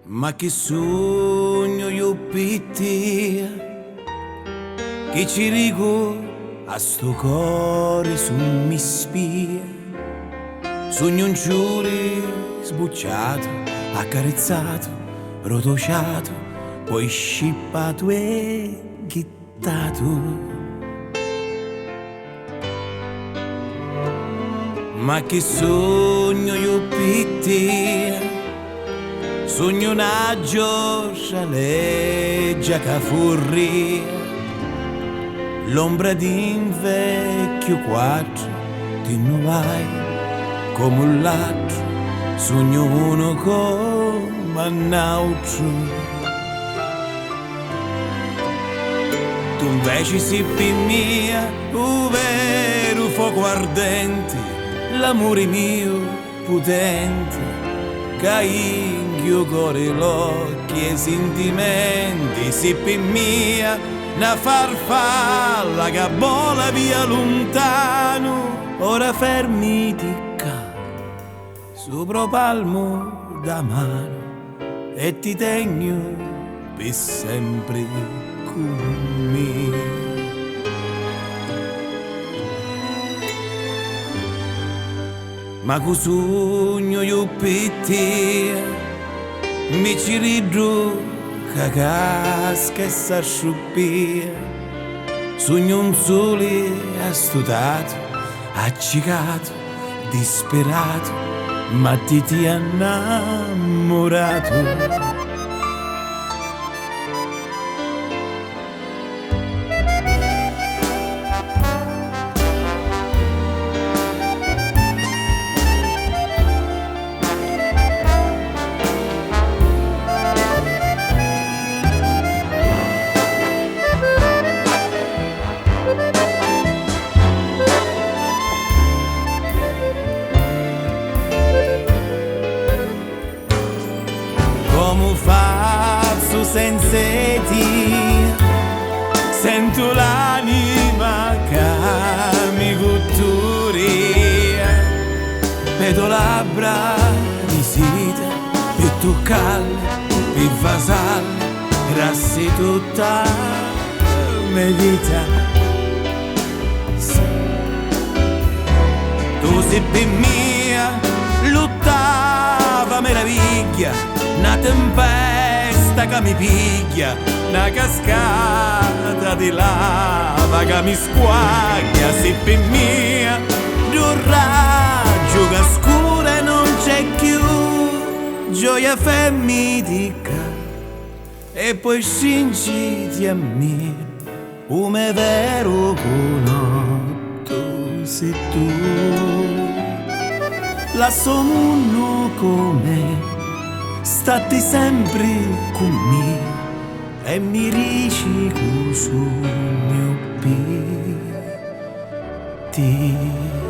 Ma che sogno io pitti, che ci rigo a sto cuore su mi spia. Sogno un giuri sbucciato, accarezzato, rotosciato, poi scippato e ghittato. Ma che sogno io pitti, sogno una gioscia leggia che furria, l'ombra di un vecchio quadro di nuovai come un ladro, sogno uno come un altro. Tu invece sei mia, un vero fuoco ardente, l'amore mio potente, che inghio cuore l'occhi e sentimenti, sippi mia, una farfalla che vola via lontano, ora fermitica, sopra palmo da mano, e ti tengo per sempre con me. Ma cu sogno io pitti, mi ci ridro che casca e s'asciuppia. Sogno un sole astutato, accicato, disperato, ma ti innamorato. Come faccio senza te, sento l'anima che mi cotturia, vedo labbra di seta, e tu calli, e vasalli, rassi tutta la vita. Tu sei per mia, l'ottava meraviglia, una tempesta che mi piglia, una cascata di lava che mi squaglia, se per mia, un raggio che scura e non c'è più, gioia femminica, e poi scinciti a me, come vero conotto sei tu, la sono come stati sempre con me e mi dici che sogno per te.